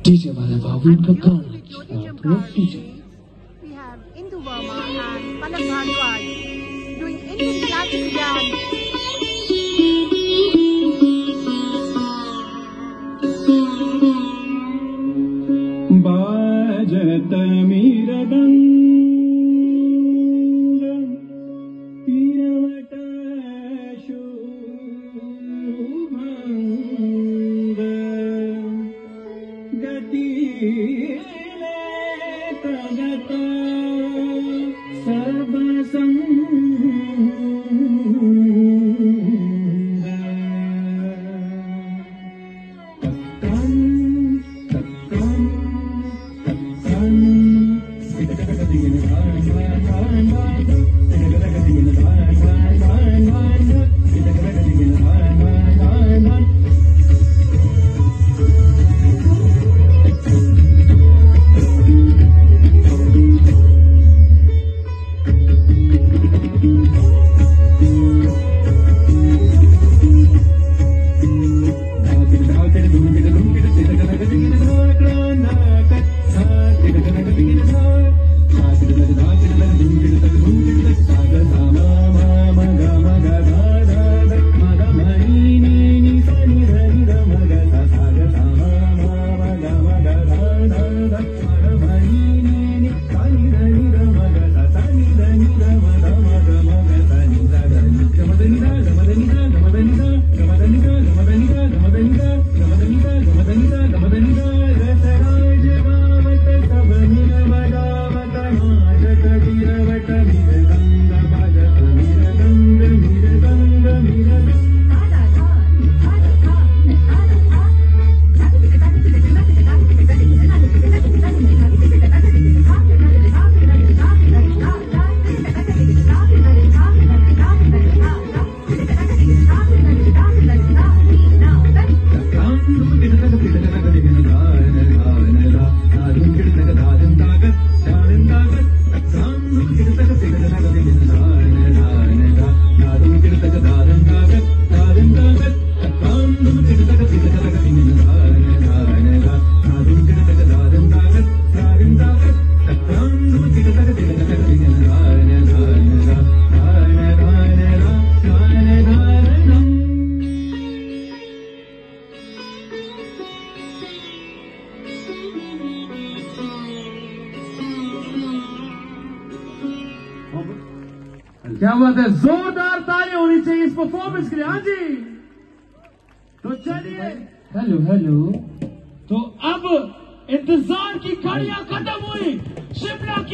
DJ वाले बाबू इनका गाना DJ We have Indu Verma and Palak Bhardwaj doing Indian classic dance. बाजत मीरदंग पीरवट शुभंग गतीले तगत सब क्या बात है, जोरदार ताली होनी चाहिए इस परफॉर्मेंस के लिए। हाँ जी, तो चलिए हेलो हेलो। तो अब इंतजार की घड़ियां खत्म हुई। शिमला की